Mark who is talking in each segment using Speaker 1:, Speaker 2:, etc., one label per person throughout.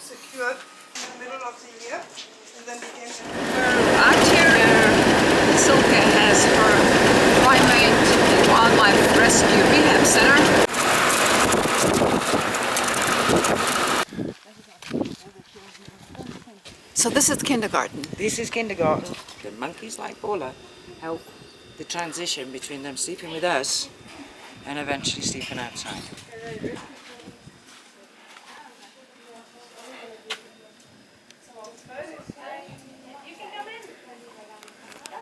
Speaker 1: secured in the middle of the year and then begin to...
Speaker 2: Silke has her primate wildlife rescue rehab center. So this is kindergarten.
Speaker 3: This is kindergarten. The monkeys, like Paula, help the transition between them sleeping with us and eventually sleeping outside.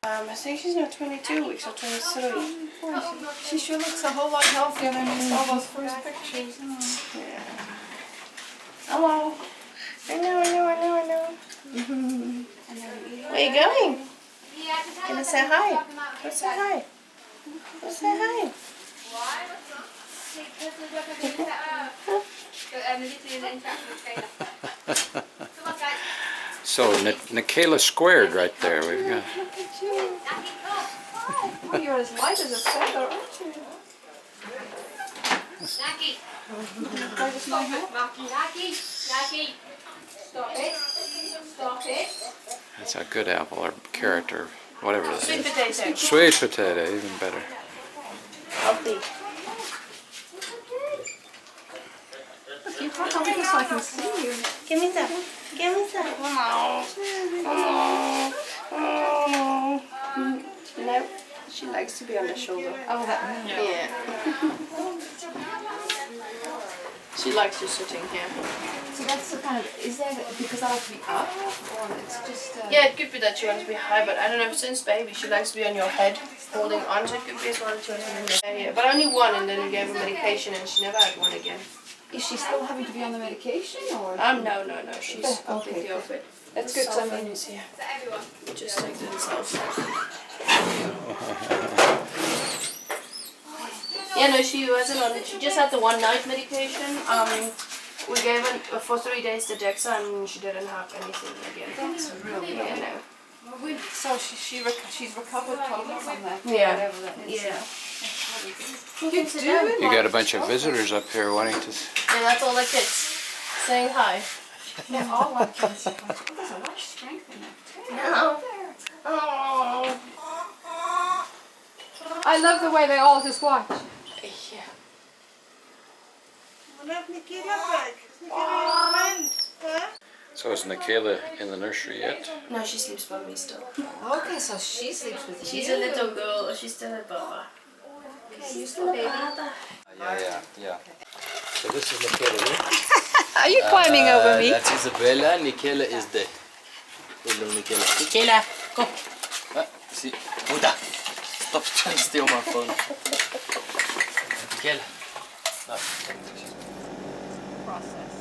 Speaker 1: I think she's now 22 weeks or 23. She sure looks a whole lot healthier than we saw those first pictures. Yeah. Hello. I know. Where are you going? Gonna say hi. Go say hi. Go say hi.
Speaker 4: So Nikela squared right there. We've got.
Speaker 1: Oh, you're as light as a feather, aren't you?
Speaker 5: Naki! Stop it! Stop it!
Speaker 4: That's a good apple or carrot or whatever that
Speaker 1: Sweet
Speaker 4: is.
Speaker 1: potato.
Speaker 4: Sweet potato, even better.
Speaker 1: Healthy.
Speaker 2: You can't hold this so I can see you.
Speaker 1: Give me some. Give me some. No, she likes to be on the shoulder.
Speaker 2: Oh, that one.
Speaker 1: Yeah. She likes you sitting here.
Speaker 2: So that's the kind of, is that because I like to be up or it's just...
Speaker 1: Yeah, it could be that she wants to be high, but I don't know, since baby she likes to be on your head, holding on, so it could be as well that she wants to be in your head. Yeah, but only one, and then we gave her medication and she never had one again.
Speaker 2: Is she still having to be on the medication or?
Speaker 1: No, she's completely off it.
Speaker 2: That's good,
Speaker 1: Cell
Speaker 2: so I
Speaker 1: phone
Speaker 2: mean,
Speaker 1: is here. Just take it itself. Yeah, no, she wasn't on it. She just had the one night medication. We gave her for 3 days the Dexa and she didn't have anything again.
Speaker 2: that's really
Speaker 1: Yeah, no.
Speaker 2: So she's recovered totally from that.
Speaker 1: Yeah.
Speaker 2: Whatever that is.
Speaker 1: Yeah.
Speaker 2: You do.
Speaker 4: You got a bunch of visitors up here wanting to.
Speaker 1: Yeah, that's all the kids saying hi.
Speaker 2: They're all like kids. There's a lot of strength in that tail.
Speaker 1: No. Oh.
Speaker 2: I love the way they all just watch.
Speaker 1: Yeah.
Speaker 4: So is Nikela in the nursery yet?
Speaker 1: No, she sleeps by me still.
Speaker 2: Okay, so she sleeps with you.
Speaker 1: She's a little girl. She's still a Baba.
Speaker 2: Okay, you still a baby.
Speaker 6: Yeah. So this is Nikela, yeah?
Speaker 2: Are you climbing over me?
Speaker 6: That's Isabella. Nikela is there. Hello, Nikela. Nikela, kom. See, Buddha. Stop trying to steal my phone. Nikela. No.
Speaker 2: Process.